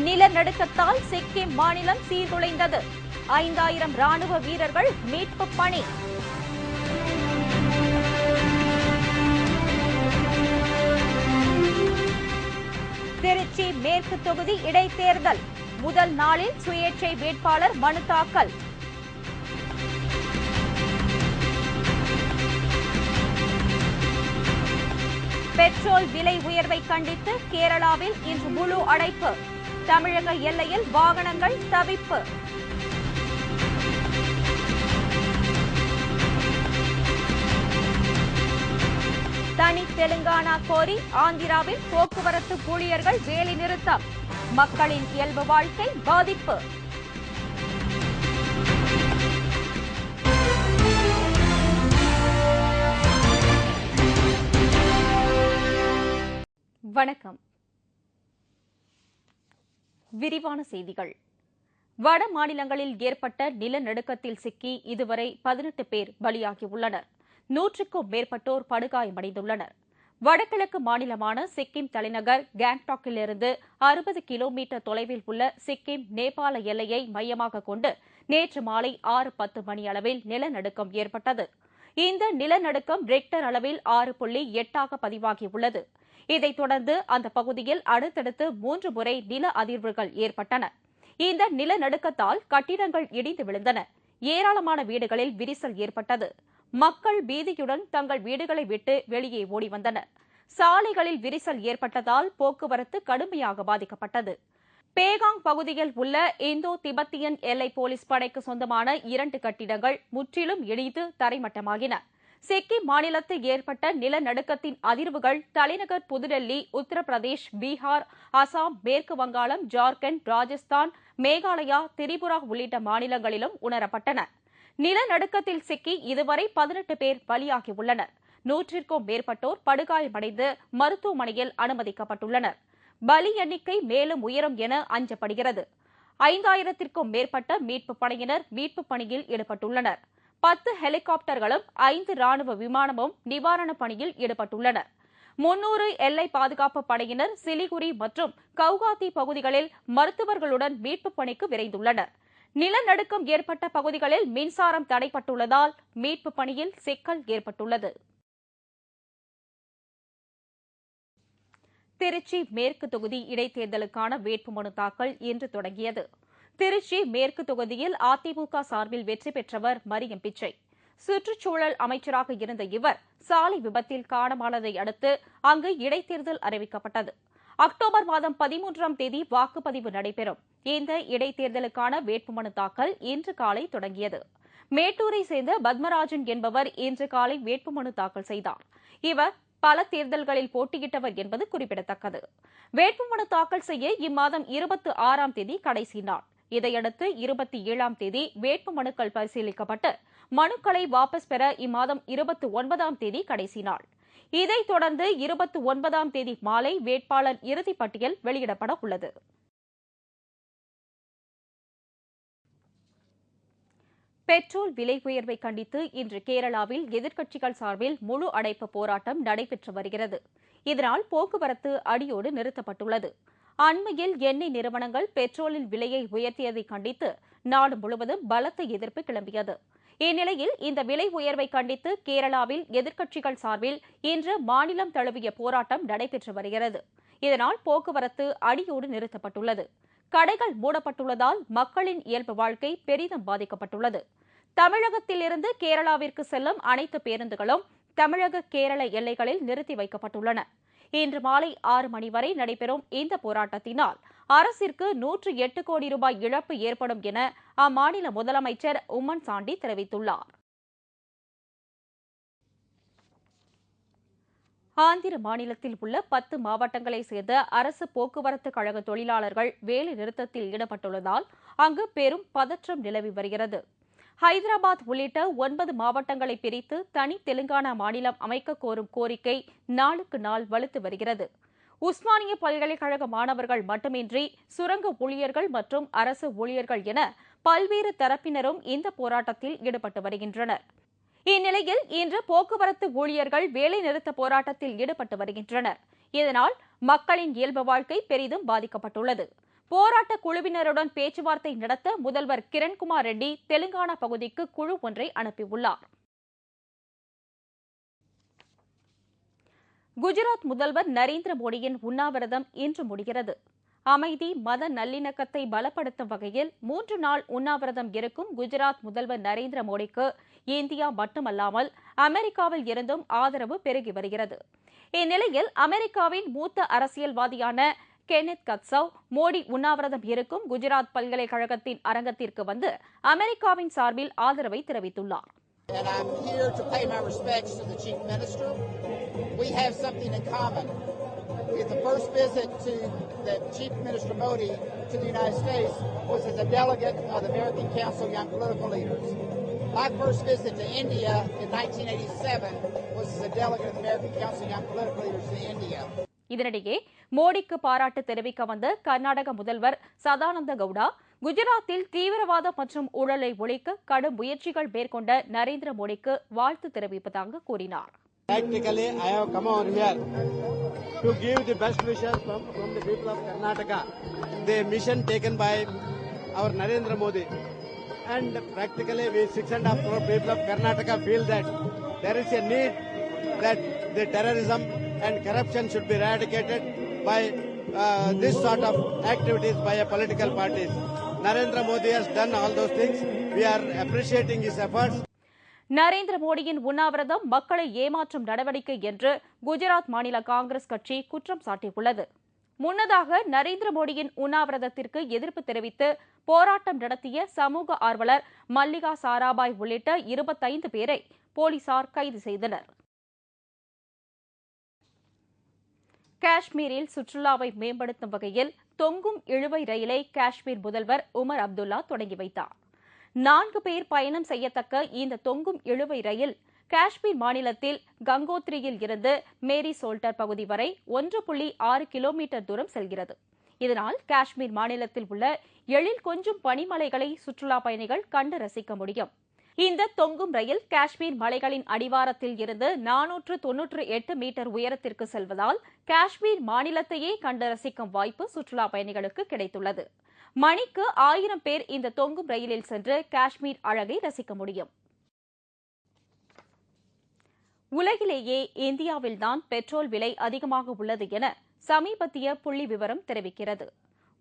நிலநடுக்கத்தால் சிக்கிம் மாநிலம் சீர்குலைந்தது. 5000 ராணுவ வீரர்கள் மீட்பு பணி. திருச்சி மேற்கு தொகுதி இடைத்தேர்தல் முதல் நாளில் சுயேட்சை வேட்பாளர் மனு தாக்கல். பெட்ரோல் விலை உயர்வை கண்டித்து கேரளாவில் இன்று முழு அடைப்பு. தமிழக எல்லையில் வாகனங்கள் தவிப்பு. தனி தெலுங்கானா கோரி ஆந்திராவில் போக்குவரத்து ஊழியர்கள் வேலைநிறுத்தம். மக்களின் இயல்பு வாழ்க்கை பாதிப்பு. வணக்கம். விரிவான செய்திகள். வட மாநிலங்களில் ஏற்பட்ட நிலநடுக்கத்தில் சிக்கி இதுவரை 18 பேர் பலியாகியுள்ளனர். 100க்கும் மேற்பட்டோர் படுகாயமடைந்துள்ளனர். வடகிழக்கு மாநிலமான சிக்கிம் தலைநகர் கேங்டாக்கிலிருந்து 60 கிலோமீட்டர் தொலைவில் உள்ள சிக்கிம் நேபாள எல்லையை மையமாக கொண்டு நேற்று மாலை 6:10 மணி அளவில் நிலநடுக்கம் ஏற்பட்டது. இந்த நிலநடுக்கம் ரெக்டர் அளவில் 6.8 பதிவாகியுள்ளது. இதைத் தொடர்ந்து அந்த பகுதியில் அடுத்தடுத்து 3 முறை நில அதிர்வுகள் ஏற்பட்டன. இந்த நிலநடுக்கத்தால் கட்டிடங்கள் இடிந்து விழுந்தன. ஏராளமான வீடுகளில் விரிசல் ஏற்பட்டது. மக்கள் பீதியுடன் தங்கள் வீடுகளை விட்டு வெளியே ஓடி வந்தனர். சாலைகளில் விரிசல் ஏற்பட்டதால் போக்குவரத்து கடுமையாக பாதிக்கப்பட்டது. பேகாங் பகுதியில் உள்ள இந்தோ திபெத்தியன் எல்லை போலீஸ் படைக்கு சொந்தமான 2 கட்டிடங்கள் முற்றிலும் இடிந்து தரைமட்டமாகின. சிக்கிம் மாநிலத்தில் ஏற்பட்ட நிலநடுக்கத்தின் அதிர்வுகள் தலைநகர் புதுடெல்லி, உத்தரப்பிரதேஷ், பீகார், அசாம், மேற்கு வங்காளம், ஜார்க்கண்ட், ராஜஸ்தான், மேகாலயா, திரிபுரா உள்ளிட்ட மாநிலங்களிலும் உணரப்பட்டன. நிலநடுக்கத்தில் சிக்கி இதுவரை 18 பேர் பலியாகியுள்ளனர். 100க்கும் மேற்பட்டோர் படுகாயமடைந்து மருத்துவமனையில் அனுமதிக்கப்பட்டுள்ளனர். பலி எண்ணிக்கை மேலும் உயரும் என அஞ்சப்படுகிறது. 5000த்திற்கும் மேற்பட்ட மீட்புப் படையினர் மீட்புப் பணியில் ஈடுபட்டுள்ளனர். 10 ஹெலிகாப்டர்களும் 5 ராணுவ விமானமும் நிவாரணப் பணியில் ஈடுபட்டுள்ளனர். 300 எல்லை பாதுகாப்பு படையினர் சிலிகுரி மற்றும் கவுகாத்தி பகுதிகளில் மருத்துவர்களுடன் மீட்புப் பணிக்கு விரைந்துள்ளனர். நிலநடுக்கம் ஏற்பட்ட பகுதிகளில் மின்சாரம் தடைப்பட்டுள்ளதால் மீட்புப் பணியில் சிக்கல் ஏற்பட்டுள்ளது. திருச்சி மேற்கு தொகுதி இடைத்தேர்தலுக்கான வேட்புமனு தாக்கல் இன்று தொடங்கியது. திருச்சி மேற்கு தொகுதியில் அதிமுக சார்பில் வெற்றி பெற்றவர் மரியம் பிச்சை. சுற்றுச்சூழல் அமைச்சராக இருந்த இவர் சாலை விபத்தில் காணாமலை அடுத்து அங்கு இடைத்தேர்தல் அறிவிக்கப்பட்டது. அக்டோபர் மாதம் 13ஆம் தேதி வாக்குப்பதிவு நடைபெறும். இந்த இடைத்தேர்தலுக்கான வேட்புமனு தாக்கல் இன்று காலை தொடங்கியது. மேட்டூரை சேர்ந்த பத்மராஜன் என்பவர் இன்று காலை வேட்புமனு தாக்கல் செய்தார். இவர் பல தேர்தல்களில் போட்டியிட்டவர் என்பது குறிப்பிடத்தக்கது. வேட்புமனு தாக்கல் செய்ய இம்மாதம் 26ஆம் தேதி கடைசி நாள். இதையடுத்து 27ஆம் தேதி வேட்புமனுக்கள் பரிசீலிக்கப்பட்டு மனுக்களை வாபஸ் பெற இம்மாதம் 29ஆம் தேதி கடைசி நாள். இதைத் தொடர்ந்து 29ஆம் தேதி மாலை வேட்பாளர் இறுதிப் பட்டியல் வெளியிடப்பட உள்ளது. பெட்ரோல் விலை உயர்வை கண்டித்து இன்று கேரளாவில் எதிர்க்கட்சிகள் சார்பில் முழு அடைப்பு போராட்டம் நடைபெற்று வருகிறது. இதனால் போக்குவரத்து அடியோடு நிறுத்தப்பட்டுள்ளது. அண்மையில் எண்ணெய் நிறுவனங்கள் பெட்ரோலின் விலையை உயர்த்தியதை கண்டித்து நாடு முழுவதும் பலத்த எதிர்ப்பு கிளம்பியது. இந்நிலையில் இந்த விலை உயர்வை கண்டித்து கேரளாவில் எதிர்க்கட்சிகள் சார்பில் இன்று மாநிலம் தழுவிய போராட்டம் நடைபெற்று வருகிறது. இதனால் போக்குவரத்து அடியோடு நிறுத்தப்பட்டுள்ளது. கடைகள் மூடப்பட்டுள்ளதால் மக்களின் இயல்பு வாழ்க்கை பெரிதும் பாதிக்கப்பட்டுள்ளது. தமிழகத்திலிருந்து கேரளாவிற்கு செல்லும் அனைத்து பேருந்துகளும் தமிழக கேரள எல்லைகளில் நிறுத்தி வைக்கப்பட்டுள்ளன. இன்று மாலை 6 மணி வரை நடைபெறும் இந்த போராட்டத்தினால் அரசிற்கு 108 கோடி ரூபாய் இழப்பு ஏற்படும் என அம்மாநில முதலமைச்சர் உம்மன் சாண்டி தெரிவித்துள்ளார். ஆந்திர மாநிலத்தில் உள்ள 10 மாவட்டங்களைச் சேர்ந்த அரசு போக்குவரத்து கழக தொழிலாளர்கள் வேலை நிறுத்தத்தில் ஈடுபட்டுள்ளதால் அங்கு பெரும் பதற்றம் நிலவி வருகிறது. ஹைதராபாத் உள்ளிட்ட 9 மாவட்டங்களை பிரித்து தனி தெலுங்கானா மாநிலம் அமைக்க கோரும் கோரிக்கை நாளுக்கு நாள் வலுத்து வருகிறது. உஸ்மானிய பல்கலைக்கழக மாணவர்கள் மட்டுமின்றி சுரங்க ஊழியர்கள் மற்றும் அரசு ஊழியர்கள் என பல்வேறு தரப்பினரும் இந்த போராட்டத்தில் ஈடுபட்டு வருகின்றனர். இந்நிலையில் இன்று போக்குவரத்து ஊழியர்கள் வேலைநிறுத்த போராட்டத்தில் ஈடுபட்டு வருகின்றனர். இதனால் மக்களின் இயல்பு வாழ்க்கை பெரிதும் பாதிக்கப்பட்டுள்ளது. போராட்ட குழுவினருடன் பேச்சுவார்த்தை நடத்த முதல்வர் கிரண்குமார் ரெட்டி தெலுங்கானா பகுதிக்கு குழு ஒன்றை அனுப்பியுள்ளார். குஜராத் முதல்வர் நரேந்திர மோடியின் உண்ணாவிரதம் இன்று முடிகிறது. அமைதி, மத நல்லிணக்கத்தை பலப்படுத்தும் வகையில் 3 நாள் உண்ணாவிரதம் இருக்கும் குஜராத் முதல்வர் நரேந்திர மோடிக்கு இந்தியா மட்டுமல்லாமல் அமெரிக்காவில் இருந்தும் ஆதரவு பெருகி வருகிறது. இந்நிலையில் அமெரிக்காவின் மூத்த அரசியல்வாதியான கென்னத் கத்சவ் மோடி உண்ணாவிரதம் இருக்கும் குஜராத் பல்கலைக்கழகத்தின் அரங்கத்திற்கு வந்து அமெரிக்காவின் சார்பில் ஆதரவை தெரிவித்துள்ளார். And I'm here to pay my respects to the Chief Minister. We have something in common. The first visit to the Chief Minister Modi to the United States was as a delegate of the American Council of Young Political Leaders. My first visit to India in 1987 was as a delegate of the American Council of Young Political Leaders to India. இதனிடையே மோடிக்கு பாராட்டு தெரிவிக்க வந்த கர்நாடக முதல்வர் சதானந்த கவுடா குஜராத்தில் தீவிரவாதம் மற்றும் ஊழலை ஒழிக்க கடும் முயற்சிகள் மேற்கொண்ட நரேந்திர மோடிக்கு வாழ்த்து தெரிவிப்பதாக கூறினார். Practically, I have come over here to give the best wishes from the people of Karnataka, the mission taken by our Narendra Modi. And practically, we 6.5 crore people of Karnataka feel that there is a need that the terrorism and corruption should be eradicated by this sort of activities by a political parties. Narendra Modi has done all those things. We are appreciating his efforts. Narendra மோடியின் உண்ணாவிரதம் மக்களை ஏமாற்றும் நடவடிக்கை என்று குஜராத் மாநில காங்கிரஸ் கட்சி குற்றம் சாட்டியுள்ளது. முன்னதாக நரேந்திர மோடியின் உண்ணாவிரதத்திற்கு எதிர்ப்பு தெரிவித்து போராட்டம் நடத்திய சமூக ஆர்வலர் மல்லிகா சாராபாய் உள்ளிட்ட 25 பேரை போலீசார் கைது செய்தனர். காஷ்மீரில் சுற்றுலாவை மேம்படுத்தும் வகையில் தொங்கும் இழுவை ரயிலை காஷ்மீர் முதல்வர் உமர் அப்துல்லா தொடங்கி வைத்தார். 4 பேர் பயணம் செய்யத்தக்க இந்த தொங்கும் இழுவை ரயில் காஷ்மீர் மாநிலத்தில் கங்கோத்ரியில் இருந்து மேரி சோல்டர் பகுதி வரை 1.6 கிலோமீட்டர் தூரம் செல்கிறது. இதனால் காஷ்மீர் மாநிலத்தில் உள்ள எழில் கொஞ்சும் பனிமலைகளை சுற்றுலா பயணிகள் கண்டு ரசிக்க முடியும். இந்த தொங்கும் ரயில் காஷ்மீர் மலைகளின் அடிவாரத்தில் இருந்து 498 மீட்டர் உயரத்திற்கு செல்வதால் காஷ்மீர் மாநிலத்தையே கண்டு ரசிக்கும் வாய்ப்பு சுற்றுலா பயணிகளுக்கு கிடைத்துள்ளது. மணிக்கு 1000 பேர் இந்த தொங்கும் ரயிலில் சென்று காஷ்மீர் அழகை ரசிக்க முடியும். உலகிலேயே இந்தியாவில்தான் பெட்ரோல் விலை அதிகமாக உள்ளது என சமீபத்திய புள்ளி விவரம் தெரிவிக்கிறது.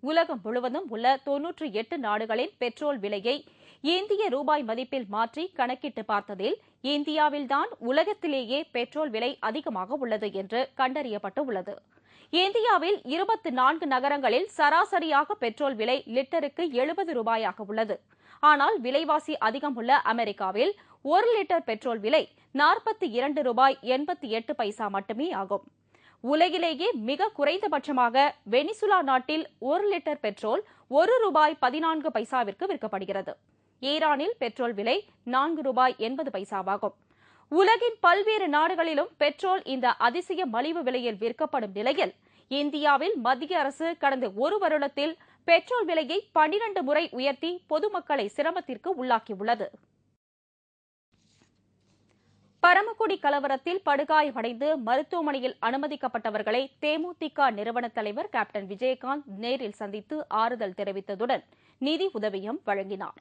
உலகம் முழுவதும் உள்ள 98 நாடுகளின் பெட்ரோல் விலையை இந்திய ரூபாய் மதிப்பில் மாற்றி கணக்கிட்டு பார்த்ததில் இந்தியாவில்தான் உலகத்திலேயே பெட்ரோல் விலை அதிகமாக உள்ளது என்று கண்டறியப்பட்டு உள்ளது. இந்தியாவில் 24 நகரங்களில் சராசரியாக பெட்ரோல் விலை லிட்டருக்கு 70 ரூபாயாக உள்ளது. ஆனால் விலைவாசி அதிகம் உள்ள அமெரிக்காவில் 1 லிட்டர் பெட்ரோல் விலை 42 ரூபாய் 88 பைசா மட்டுமே ஆகும். உலகிலேயே மிக குறைந்தபட்சமாக வெனிசுலா நாட்டில் 1 லிட்டர் பெட்ரோல் 1 ரூபாய் 14 பைசாவிற்கு விற்கப்படுகிறது. ஈரானில் பெட்ரோல் விலை 4 ரூபாய் 80 பைசாவாகும். உலகின் பல்வேறு நாடுகளிலும் பெட்ரோல் இந்த அதிசய மலிவு விலையில் விற்கப்படும் நிலையில் இந்தியாவில் மத்திய அரசு கடந்த 1 வருடத்தில் பெட்ரோல் விலையை 12 முறை உயர்த்தி பொதுமக்களை சிரமத்திற்கு உள்ளாக்கியுள்ளது. பரமக்குடி கலவரத்தில் படுகாயமடைந்து மருத்துவமனையில் அனுமதிக்கப்பட்டவர்களை தேமுதிக நிறுவன தலைவர் கேப்டன் விஜயகாந்த் நேரில் சந்தித்து ஆறுதல் தெரிவித்ததுடன் நிதி உதவியும் வழங்கினார்.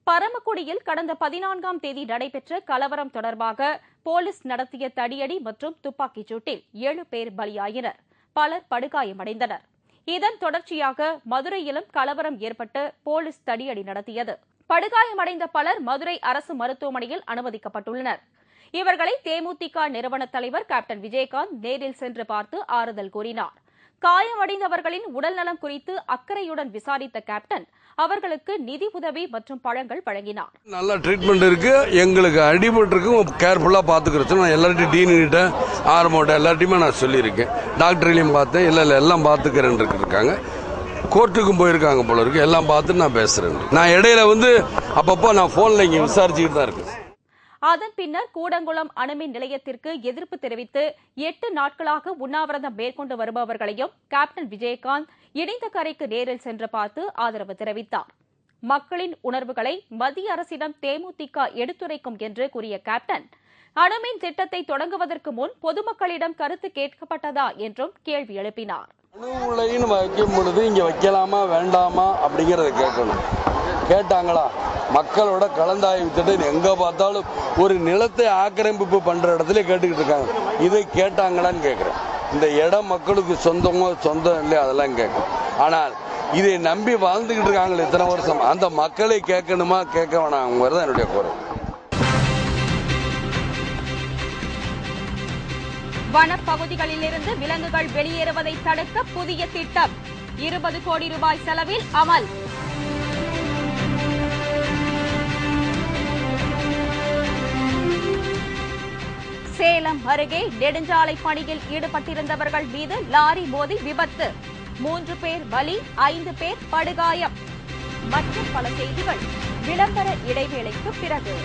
பரமக்குடியில் கடந்த 14ஆம் தேதி நடைபெற்ற கலவரம் தொடர்பாக போலீஸ் நடத்திய தடியடி மற்றும் துப்பாக்கிச் சூட்டில் 7 பேர் பலியாயினர். பலர் படுகாயமடைந்தனர். இதன் தொடர்ச்சியாக மதுரையிலும் கலவரம் ஏற்பட்டு போலீஸ் தடியடி நடத்தியது. படுகாயமடைந்த பலர் மதுரை அரசு மருத்துவமனையில் அனுமதிக்கப்பட்டுள்ளனர். இவர்களை தேமுதிக நிறுவன தலைவர் கேப்டன் விஜயகாந்த் நேரில் சென்று பார்த்து ஆறுதல் கூறினார். காயமடைந்தவர்களின் உடல்நலம் குறித்து அக்கறையுடன் விசாரித்த கேப்டன் அவர்களுக்கு நிதி உதவி மற்றும் பழங்கள் வழங்கினார். நல்ல ட்ரீட்மெண்ட் இருக்கு. எங்களுக்கு அடிபட்டிருக்கும் கேர்ஃபுல்லா பாத்துக்கிறோம். நான் எல்லார்ட்டையும் டீனிட்ட ஆர்மோட்ட எல்லார்ட்டையுமே நான் சொல்லியிருக்கேன். டாக்டர்லையும் பார்த்தேன். எல்லாம் பாத்துக்கிறேன் இருக்காங்க. கோர்ட்டுக்கும் போயிருக்காங்க போல இருக்கு. எல்லாம் பார்த்து நான் பேசுறேன். நான் இடையில அப்பப்போ நான் போன்ல இங்க விசாரிச்சுக்கிட்டு தான் இருக்கேன். அதன் பின்னர் கூடங்குளம் அணுமின் நிலையத்திற்கு எதிர்ப்பு தெரிவித்து 8 நாட்களாக உண்ணாவிரதம் மேற்கொண்டு வருபவர்களையும் கேப்டன் விஜயகாந்த் இணைந்த கரைக்கு நேரில் சென்று பார்த்து ஆதரவு தெரிவித்தார். மக்களின் உணர்வுகளை மத்திய அரசிடம் தேமுதிக எடுத்துரைக்கும் என்று கூறிய கேப்டன், அணுமின் திட்டத்தை தொடங்குவதற்கு முன் பொதுமக்களிடம் கருத்து கேட்கப்பட்டதா என்றும் கேள்வி எழுப்பினார். அணு உலைன்னு வைக்கும் பொழுது இங்க வைக்கலாமா வேண்டாமா அப்படிங்கறத கேட்கணும். கேட்டாங்களா? மக்களோட கலந்தாய்வு திட்டம் எங்க பார்த்தாலும் ஒரு நிலத்தை ஆக்கிரமிப்பு பண்ற இடத்துல கேட்டுக்கிட்டு இருக்காங்க. இதை கேட்டாங்களான்னு கேட்கிறேன். இந்த இடம் மக்களுக்கு சொந்தமோ சொந்தம் இல்லையா அதெல்லாம் கேட்கணும். ஆனால் இதை நம்பி வாழ்ந்துகிட்டு இருக்காங்களே இத்தனை வருஷம், அந்த மக்களை கேட்கணுமா கேட்க வேணாங்கிறது என்னுடைய குறை. வனப்பகுதிகளிலிருந்து விலங்குகள் வெளியேறுவதை தடுக்க புதிய திட்டம் 20 கோடி ரூபாய் செலவில் அமல். சேலம் அருகே நெடுஞ்சாலை பணியில் ஈடுபட்டிருந்தவர்கள் மீது லாரி மோதி விபத்து. 3 பேர் பலி, 5 பேர் படுகாயம். மற்றும் பல செய்திகள் விளம்பர இடைவேளைக்கு பிறகு.